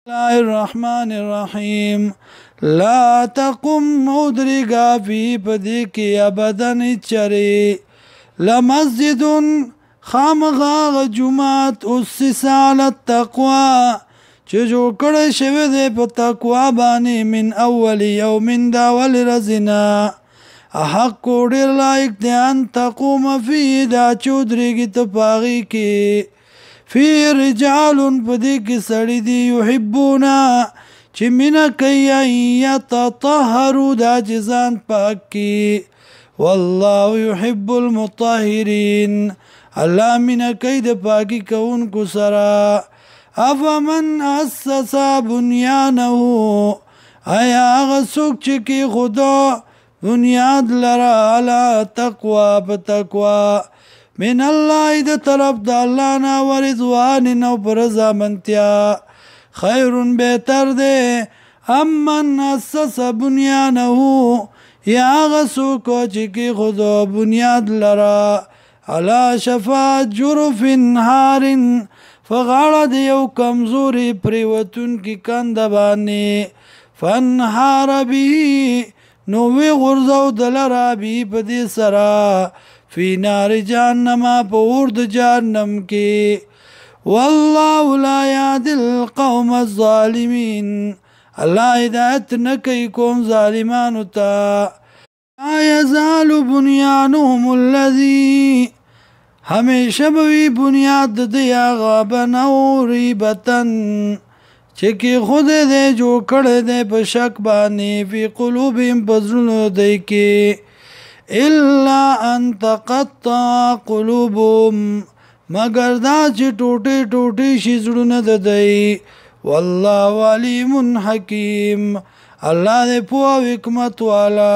الله الرحمن الرحیم لا تقم مدرگا فی پدیکی ابدن چری لمسجد خامغاغ جماعت اسس علی التقوی چه جو کڑے شوه دے پا تقوی بانی من اول یومن داول رزنا احق کو ڈیر لائک دے ان تقوم فی دا چودرگی تپاغی کی فی رجال پدی کی سڑی دی یحبونا چی من کئی یتطہرو دا جزان پاک کی واللہ یحب المطہرین اللہ من کئی دا پاکی کون کو سرا افمن اسسا بنیانہو آیا آغا سوک چکی خدا بنیاد لرا علا تقوی بتقوی من اللہ دا طرف دا اللہ نا ورضوان نو پرزا منتیا خیرن بہتر دے امن اسس بنیانہو یا غسو کو چکی خودو بنیاد لرا علا شفا جرف نہار فغاڑا دیو کمزوری پریوتن کی کند بانی فانہار بھی نوی غرزو دلرا بھی پدی سرا فی نار جہنم پورد جہنم کی واللہ لا یهدی القوم الظالمین اللہ ہدایت نکی قوم ظالمانو تا لا یزال بنیانهم الذی ہمیشہ بوی بنیاد دیا غابن او ریبتن چکی خود دے جو کڑے دے پشک بانی فی قلوبیم پزرنو دے کی الا ان تقطع قلوبهم مگر دا چی ٹوٹی ٹوٹی شزرون ددئی واللہ علیم حکیم اللہ دے پو حکمت والا